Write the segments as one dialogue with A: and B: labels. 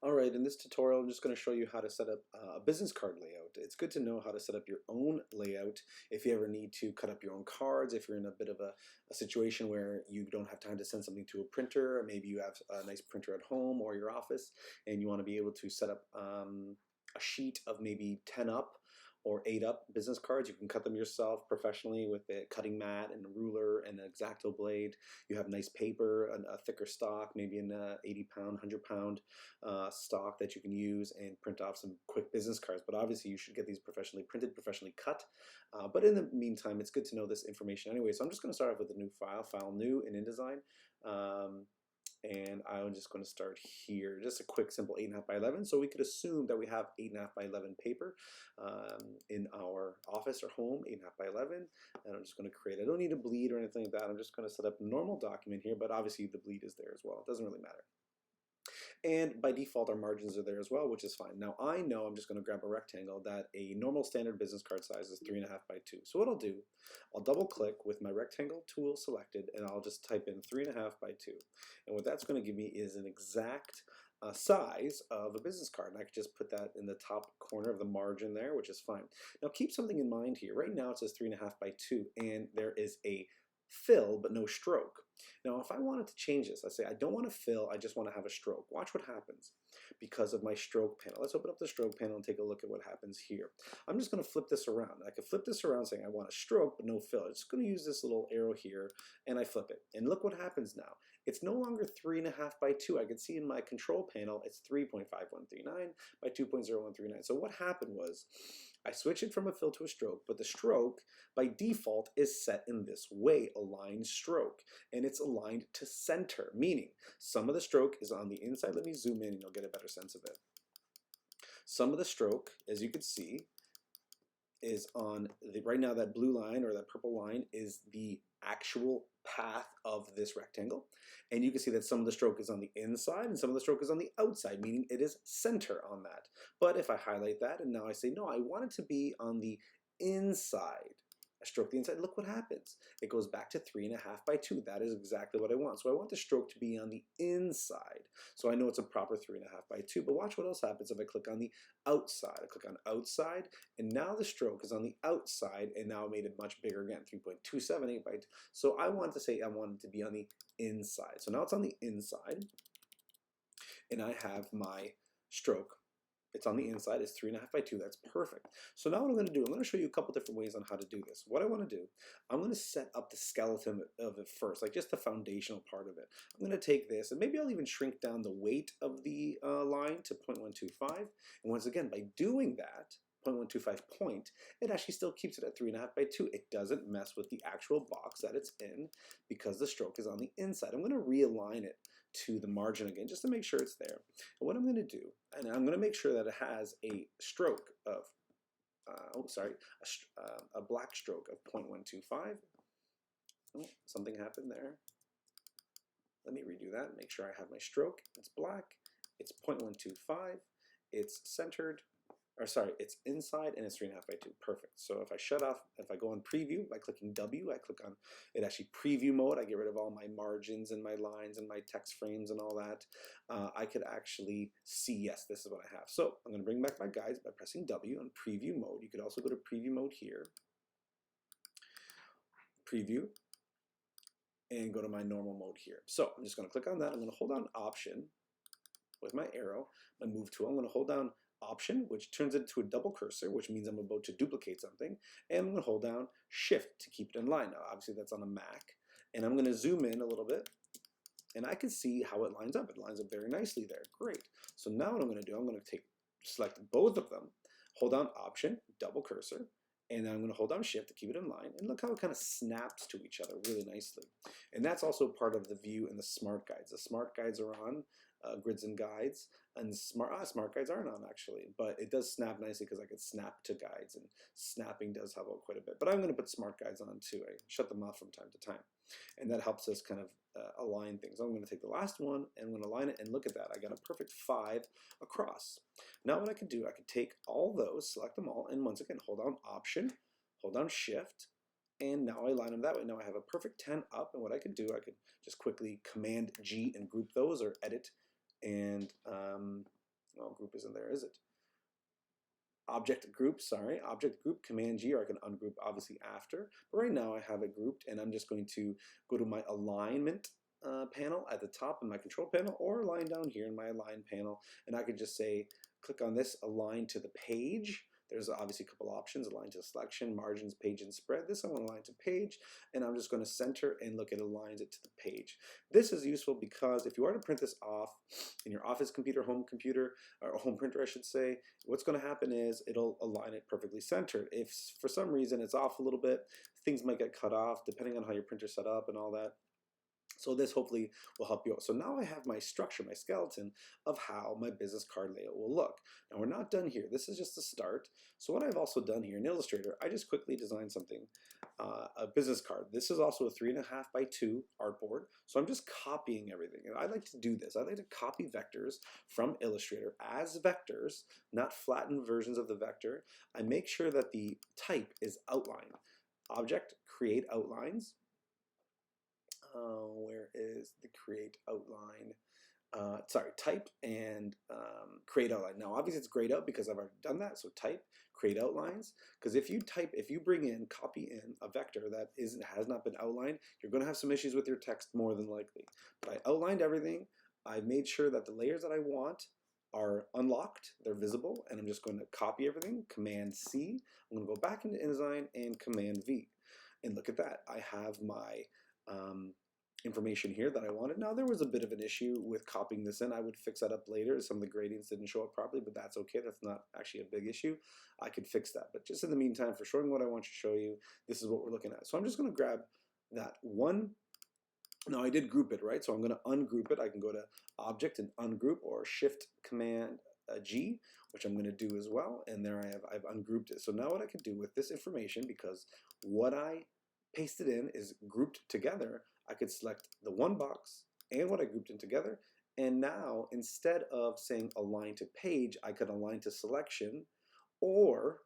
A: Alright, in this tutorial I'm just going to show you how to set up a business card layout. It's good to know how to set up your own layout if you ever need to cut up your own cards, if you're in a bit of a situation where you don't have time to send something to a printer, or maybe you have a nice printer at home or your office and you want to be able to set up a sheet of maybe 10 up or 8 up business cards. You can cut them yourself professionally with a cutting mat and a ruler and an X-Acto blade. You have nice paper, a thicker stock, maybe an 80-pound, 100-pound stock that you can use and print off some quick business cards. But obviously you should get these professionally printed, professionally cut. But in the meantime, it's good to know this information anyway. So I'm just going to start off with a new file new in InDesign. And I'm just going to start here. Just a quick, simple 8.5 by 11. So we could assume that we have 8.5 by 11 paper in our office or home, 8.5 by 11. And I'm just going to create, I don't need a bleed or anything like that. I'm just going to set up a normal document here, but obviously the bleed is there as well. It doesn't really matter. And by default, our margins are there as well, which is fine. Now I know I'm just going to grab a rectangle that a normal standard business card size is 3.5 by 2. So what I'll do, I'll double click with my rectangle tool selected and I'll just type in 3.5 by 2. And what that's going to give me is an exact size of a business card. And I could just put that in the top corner of the margin there, which is fine. Now keep something in mind here. Right now it says 3.5 by 2 and there is a fill but no stroke. Now if I wanted to change this, let's say I don't want to fill, I just want to have a stroke. Watch what happens because of my stroke panel. Let's open up the stroke panel and take a look at what happens here. I'm just going to flip this around. I could flip this around saying I want a stroke but no fill. I'm just going to use this little arrow here and I flip it. And look what happens now. It's no longer 3.5 by 2. I can see in my control panel it's 3.5139 by 2.0139. So what happened was I switched it from a fill to a stroke, but the stroke by default is set in this way, aligned stroke, and it's aligned to center, meaning some of the stroke is on the inside. Let me zoom in and you'll get a better sense of it. Some of the stroke, as you can see, is on the, right now that blue line or that purple line is the actual path of this rectangle, and you can see that some of the stroke is on the inside and some of the stroke is on the outside, meaning it is center on that. But if I highlight that and now I say no, I want it to be on the inside, I stroke the inside, look what happens. It goes back to 3.5 by 2. That is exactly what I want. So I want the stroke to be on the inside. So I know it's a proper 3.5 by 2. But watch what else happens if I click on the outside. I click on outside, and now the stroke is on the outside, and now I made it much bigger again, 3.278 by 2. So I want to say I want it to be on the inside. So now it's on the inside, and I have my stroke. It's on the inside, it's 3.5 by 2, that's perfect. So now what I'm going to do, I'm going to show you a couple different ways on how to do this. What I want to do, I'm going to set up the skeleton of it first, like just the foundational part of it. I'm going to take this, and maybe I'll even shrink down the weight of the line to 0.125. And once again, by doing that, 0.125 point, it actually still keeps it at 3.5 by 2. It doesn't mess with the actual box that it's in because the stroke is on the inside. I'm going to realign it to the margin again just to make sure it's there. And what I'm going to do, and I'm going to make sure that it has a stroke of, a black stroke of 0.125. Oh, something happened there. Let me redo that, make sure I have my stroke. It's black, it's 0.125, it's centered, or sorry, it's inside and it's 3.5 by 2. Perfect. So if I shut off, if I go on preview by clicking W, I click on it actually preview mode. I get rid of all my margins and my lines and my text frames and all that. I could actually see, yes, this is what I have. So I'm going to bring back my guides by pressing W on preview mode. You could also go to preview mode here, preview, and go to my normal mode here. So I'm just going to click on that. I'm going to hold down Option with my arrow, my move tool. I'm going to hold down Option, which turns it into a double cursor, which means I'm about to duplicate something, and I'm going to hold down Shift to keep it in line. Now, obviously that's on a Mac, and I'm going to zoom in a little bit, and I can see how it lines up. It lines up very nicely there. Great. So now what I'm going to do, I'm going to select both of them, hold down Option, double cursor, and then I'm going to hold down Shift to keep it in line, and look how it kind of snaps to each other really nicely. And that's also part of the view in the smart guides. The smart guides are on grids and guides, and smart guides aren't on actually, but it does snap nicely because I can snap to guides, and snapping does help out quite a bit. But I'm going to put smart guides on too. I shut them off from time to time, and that helps us kind of align things. I'm going to take the last one and I'm going to align it, and look at that, I got a perfect 5 across. Now what I could do, I could take all those, select them all, and once again hold down Option, hold down Shift, and now I line them that way. Now I have a perfect 10 up, and what I could do, I could just quickly Command G and group those, or edit and Well, group isn't there, is it? Object group, sorry, object group, Command G, or I can ungroup obviously after. But right now I have it grouped, and I'm just going to go to my alignment panel at the top in my control panel, or align down here in my align panel, and I could just say, click on this, align to the page. There's obviously a couple options, align to selection, margins, page, and spread. This I want to align to page, and I'm just going to center and look, it aligns it to the page. This is useful because if you are to print this off in your office computer, or home printer I should say, what's going to happen is it'll align it perfectly centered. If for some reason it's off a little bit, things might get cut off depending on how your printer's set up and all that. So this hopefully will help you out. So now I have my structure, my skeleton of how my business card layout will look. Now we're not done here. This is just the start. So what I've also done here in Illustrator, I just quickly designed something, a business card. This is also a 3.5 by 2 artboard. So I'm just copying everything. And I like to do this. I like to copy vectors from Illustrator as vectors, not flattened versions of the vector. I make sure that the type is outline. Object, create outlines. Where is the create outline? Sorry, type and create outline. Now, obviously it's grayed out because I've already done that. So type, create outlines. Because if you bring in, copy in a vector that has not been outlined, you're going to have some issues with your text more than likely. But I outlined everything. I made sure that the layers that I want are unlocked, they're visible, and I'm just going to copy everything, Command C. I'm going to go back into InDesign and Command V. And look at that, I have my information here that I wanted. Now there was a bit of an issue with copying this in. I would fix that up later. Some of the gradients didn't show up properly, but that's okay. That's not actually a big issue. I could fix that. But just in the meantime, for showing what I want to show you, this is what we're looking at. So I'm just going to grab that one. Now I did group it, right? So I'm going to ungroup it. I can go to Object and Ungroup, or Shift Command G, which I'm going to do as well. And there I've ungrouped it. So now what I can do with this information, because what I pasted in is grouped together, I could select the one box and what I grouped in together. And now instead of saying align to page, I could align to selection. Or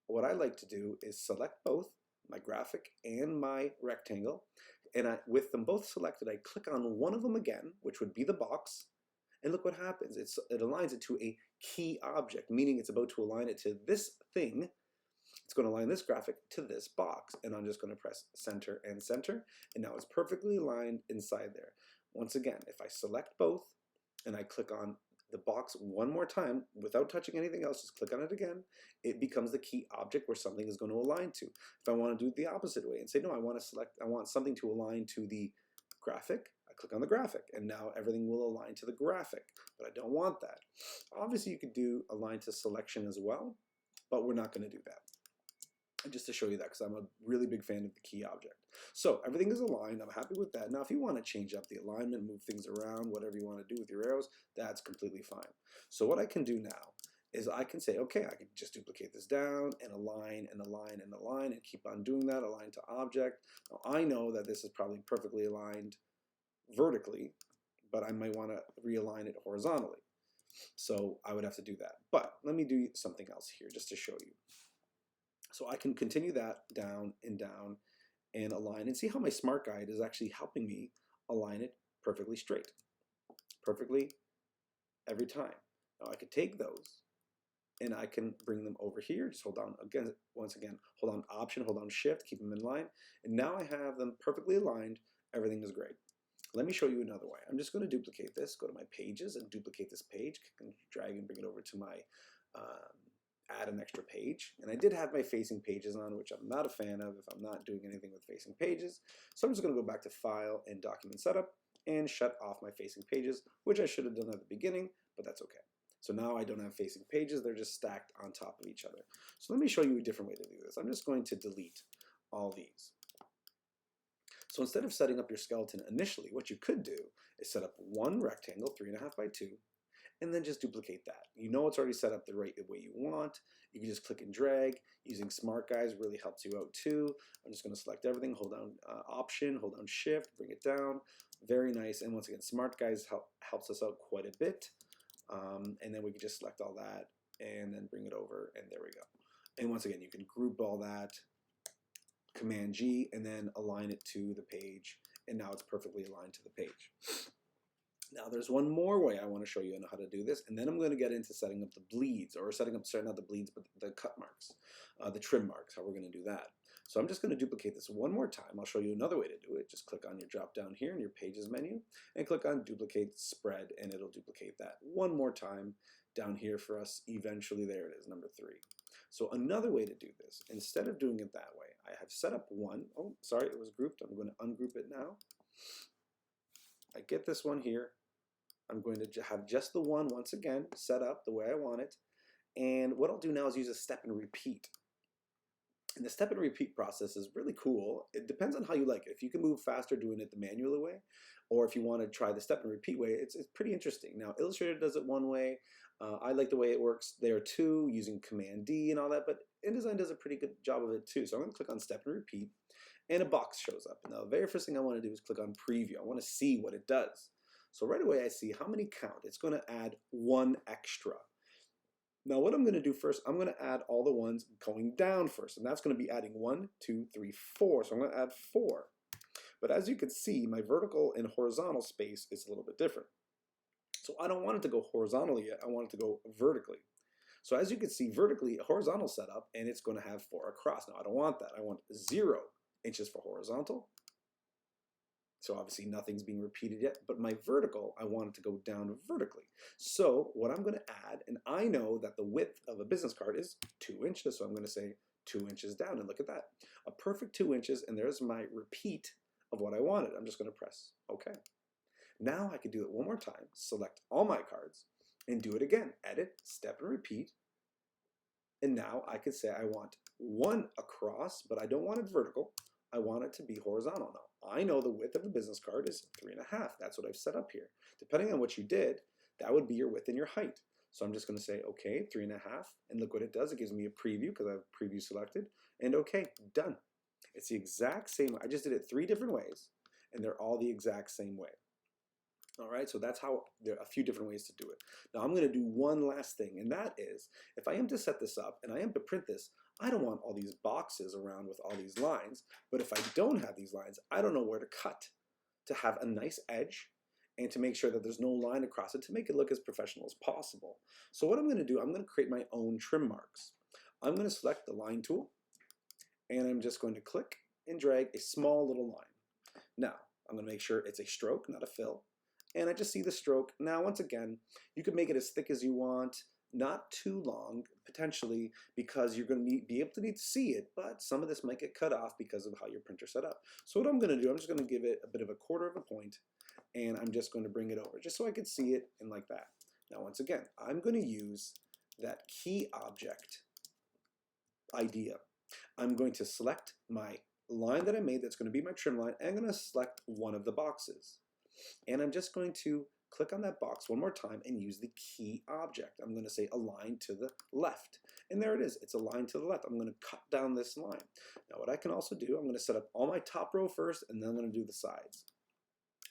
A: what I like to do is select both my graphic and my rectangle. And with them both selected, I click on one of them again, which would be the box. And look what happens. It aligns it to a key object, meaning it's about to align it to this thing. It's going to align this graphic to this box, and I'm just going to press center and center, and now it's perfectly aligned inside there. Once again, if I select both and I click on the box one more time without touching anything else, just click on it again, it becomes the key object where something is going to align to. If I want to do it the opposite way and say, no, I want something to align to the graphic, I click on the graphic, and now everything will align to the graphic, but I don't want that. Obviously, you could do align to selection as well, but we're not going to do that. Just to show you that, because I'm a really big fan of the key object. So everything is aligned. I'm happy with that. Now, if you want to change up the alignment, move things around, whatever you want to do with your arrows, that's completely fine. So what I can do now is I can say, okay, I can just duplicate this down and align and align and align and keep on doing that, align to object. Now, I know that this is probably perfectly aligned vertically, but I might want to realign it horizontally. So I would have to do that. But let me do something else here just to show you. So I can continue that down and align, and see how my smart guide is actually helping me align it perfectly straight, perfectly every time. Now I could take those and I can bring them over here. Just hold on again, once again, hold on Option, hold on Shift, keep them in line. And now I have them perfectly aligned. Everything is great. Let me show you another way. I'm just going to duplicate this, go to my pages and duplicate this page, drag and bring it over to my add an extra page. And I did have my facing pages on, which I'm not a fan of if I'm not doing anything with facing pages. So I'm just going to go back to File and Document Setup and shut off my facing pages, which I should have done at the beginning, but that's okay. So now I don't have facing pages, they're just stacked on top of each other. So let me show you a different way to do this. I'm just going to delete all these. So instead of setting up your skeleton initially, what you could do is set up one rectangle, 3.5 by 2, and then just duplicate that. You know it's already set up the right way you want. You can just click and drag. Using Smart Guides really helps you out too. I'm just going to select everything, hold down Option, hold down Shift, bring it down. Very nice. And once again, Smart Guides helps us out quite a bit. And then we can just select all that and then bring it over, and there we go. And once again, you can group all that, Command G, and then align it to the page. And now it's perfectly aligned to the page. Now there's one more way I want to show you how to do this, and then I'm going to get into setting up the bleeds, or sorry, not the bleeds, but the cut marks, the trim marks, how we're going to do that. So I'm just going to duplicate this one more time. I'll show you another way to do it. Just click on your drop down here in your Pages menu, and click on Duplicate Spread, and it'll duplicate that one more time down here for us. Eventually, there it is, number 3. So another way to do this, instead of doing it that way, I have set up one. Oh, sorry, it was grouped. I'm going to ungroup it now. I get this one here. I'm going to have just the one once again set up the way I want it. And what I'll do now is use a step and repeat. And the step and repeat process is really cool. It depends on how you like it. If you can move faster doing it the manual way, or if you want to try the step and repeat way, it's pretty interesting. Now, Illustrator does it one way. I like the way it works there too, using Command D and all that, but InDesign does a pretty good job of it too. So I'm going to click on step and repeat, and a box shows up. Now, the very first thing I want to do is click on preview. I want to see what it does. So right away I see how many count. It's going to add 1 extra. Now what I'm going to do first, I'm going to add all the ones going down first, and that's going to be adding 1, 2, 3, 4. So I'm going to add 4. But as you can see, my vertical and horizontal space is a little bit different. So I don't want it to go horizontally yet. I want it to go vertically. So as you can see, vertically, a horizontal setup, and it's going to have 4 across. Now I don't want that. I want 0 inches for horizontal. So obviously nothing's being repeated yet, but my vertical, I want it to go down vertically. So what I'm going to add, and I know that the width of a business card is 2 inches, so I'm going to say 2 inches down, and look at that. A perfect 2 inches, and there's my repeat of what I wanted. I'm just going to press OK. Now I can do it one more time, select all my cards, and do it again. Edit, step and repeat. And now I can say I want 1 across, but I don't want it vertical. I want it to be horizontal now. I know the width of a business card is 3.5. That's what I've set up here. Depending on what you did, that would be your width and your height. So I'm just going to say, okay, 3.5, and look what it does. It gives me a preview because I have preview selected, and okay, done. It's the exact same. I just did it 3 different ways, and they're all the exact same way. All right, so that's how there are a few different ways to do it. Now I'm going to do one last thing, and that is, if I am to set this up and I am to print this, I don't want all these boxes around with all these lines, but if I don't have these lines, I don't know where to cut to have a nice edge and to make sure that there's no line across it to make it look as professional as possible. So what I'm going to do, I'm going to create my own trim marks. I'm going to select the line tool, and I'm just going to click and drag a small little line. Now, I'm going to make sure it's a stroke, not a fill. And I just see the stroke. Now, once again, you can make it as thick as you want, not too long, potentially, because you're going to be able to need to see it, but some of this might get cut off because of how your printer's set up. So what I'm going to do, I'm just going to give it a bit of a 1/4 of a point, and I'm just going to bring it over, just so I can see it, and like that. Now, once again, I'm going to use that key object idea. I'm going to select my line that I made that's going to be my trim line, and I'm going to select one of the boxes. And I'm just going to click on that box one more time and use the key object. I'm going to say align to the left. And there it is. It's aligned to the left. I'm going to cut down this line. Now what I can also do, I'm going to set up all my top row first, and then I'm going to do the sides.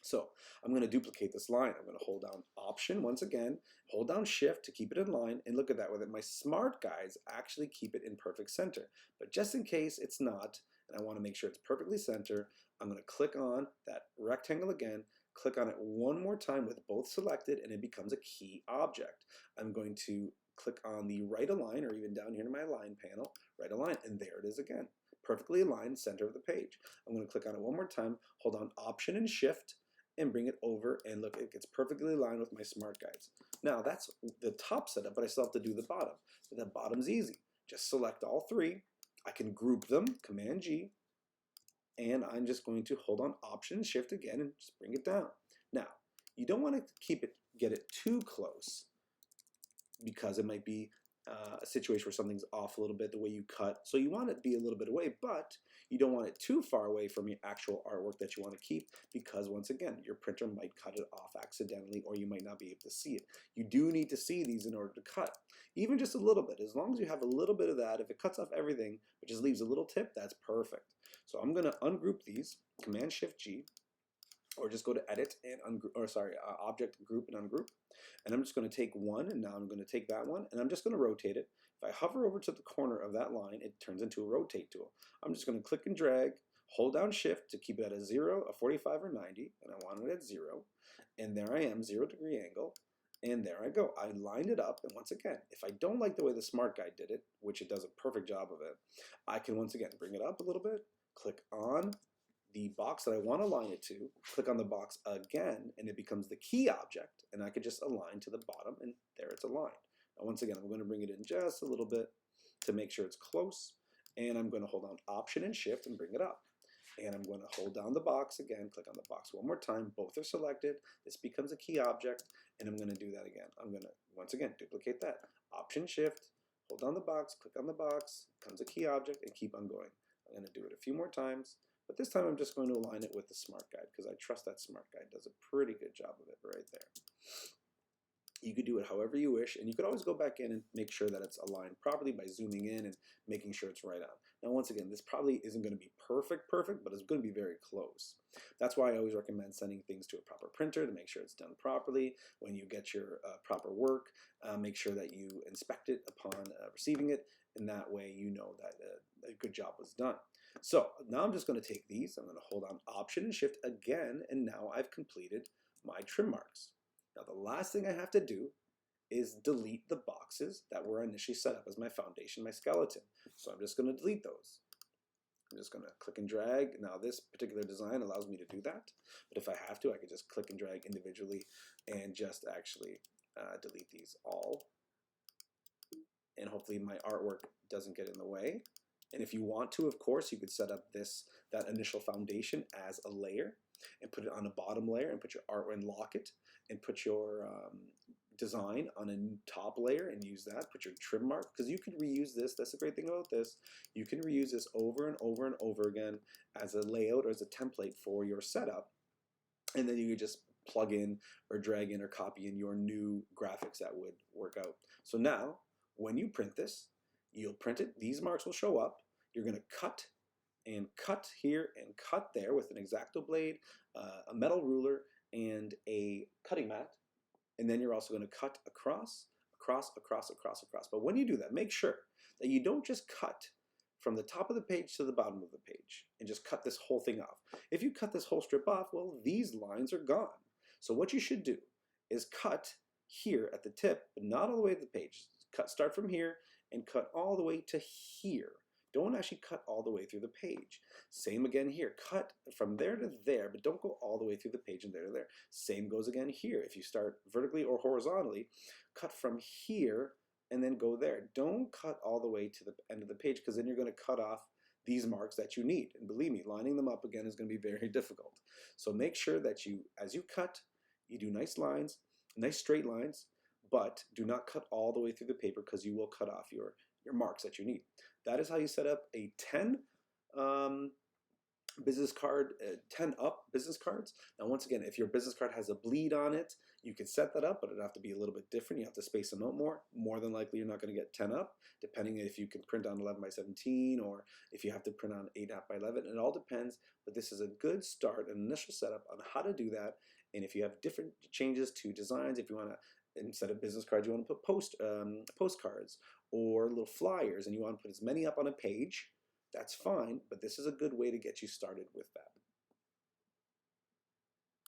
A: So I'm going to duplicate this line. I'm going to hold down Option once again, hold down Shift to keep it in line, and look at that with it. My smart guides actually keep it in perfect center. But just in case it's not, and I want to make sure it's perfectly center, I'm going to click on that rectangle again, click on it one more time with both selected, and it becomes a key object. I'm going to click on the right align, or even down here in my align panel, right align, and there it is again. Perfectly aligned, center of the page. I'm going to click on it one more time, hold on Option and Shift, and bring it over, and look, it gets perfectly aligned with my smart guides. Now that's the top setup, but I still have to do the bottom. But the bottom's easy. Just select all 3. I can group them, Command G, and I'm just going to hold on Option Shift again and just bring it down. Now, you don't want to get it too close, because it might be a situation where something's off a little bit the way you cut. So you want it to be a little bit away, but you don't want it too far away from your actual artwork that you want to keep, because once again, your printer might cut it off accidentally, or you might not be able to see it. You do need to see these in order to cut, even just a little bit. As long as you have a little bit of that, if it cuts off everything but just leaves a little tip, that's perfect. So I'm going to ungroup these, Command Shift G, or just go to Edit and Object, Group and Ungroup. And I'm just going to take one, and now I'm going to take that one, and I'm just going to rotate it. If I hover over to the corner of that line, it turns into a rotate tool. I'm just going to click and drag, hold down Shift to keep it at a 0, a 45, or 90, and I want it at 0. and there I am, 0-degree angle, and there I go. I lined it up, and once again, if I don't like the way the Smart Guide did it, which it does a perfect job of it, I can once again bring it up a little bit, click on the box that I want to align it to, click on the box again, and it becomes the key object, and I could just align to the bottom, and there it's aligned. Now once again, I'm going to bring it in just a little bit to make sure it's close, and I'm going to hold down Option and Shift and bring it up. And I'm going to hold down the box again, click on the box one more time, both are selected, this becomes a key object, and I'm going to do that again. I'm going to, once again, duplicate that. Option Shift, hold down the box, click on the box, becomes a key object, and keep on going. I'm going to do it a few more times, but this time I'm just going to align it with the Smart Guide because I trust that Smart Guide does a pretty good job of it right there. You could do it however you wish, and you could always go back in and make sure that it's aligned properly by zooming in and making sure it's right on. Now, once again, this probably isn't going to be perfect, but it's going to be very close. That's why I always recommend sending things to a proper printer to make sure it's done properly. When you get your proper work, make sure that you inspect it upon receiving it, and that way you know that a good job was done. So now I'm just going to take these, I'm going to hold on Option and Shift again, and now I've completed my trim marks. Now the last thing I have to do is delete the boxes that were initially set up as my foundation, my skeleton. So I'm just going to delete those. I'm just going to click and drag. Now this particular design allows me to do that, but if I have to, I could just click and drag individually and just actually delete these all. And hopefully my artwork doesn't get in the way. And if you want to, of course, you could set up that initial foundation as a layer and put it on a bottom layer and put your art and lock it and put your design on a top layer and use that. Put your trim mark, because you can reuse this. That's the great thing about this. You can reuse this over and over and over again as a layout or as a template for your setup. And then you could just plug in or drag in or copy in your new graphics that would work out. So now, when you print this, you'll print it. These marks will show up. You're going to cut and cut here and cut there with an X-Acto blade, a metal ruler, and a cutting mat. And then you're also going to cut across. But when you do that, make sure that you don't just cut from the top of the page to the bottom of the page and just cut this whole thing off. If you cut this whole strip off, well, these lines are gone. So what you should do is cut here at the tip, but not all the way to the page. Start from here and cut all the way to here. Don't actually cut all the way through the page. Same again here. Cut from there to there, but don't go all the way through the page and there to there. Same goes again here. If you start vertically or horizontally, cut from here and then go there. Don't cut all the way to the end of the page, because then you're going to cut off these marks that you need. And believe me, lining them up again is going to be very difficult. So make sure that you, as you cut, you do nice lines, nice straight lines, but do not cut all the way through the paper, because you will cut off your marks that you need. That is how you set up a 10 business card, 10 up business cards. Now once again, if your business card has a bleed on it, you can set that up, but it'll have to be a little bit different. You have to space them out more. More than likely you're not going to get 10 up, depending if you can print on 11 by 17 or if you have to print on 8.5 by 11. It all depends, but this is a good start, an initial setup on how to do that. And if you have different changes to designs, if you want to, instead of business cards, you want to put postcards or little flyers, and you want to put as many up on a page, that's fine, but this is a good way to get you started with that.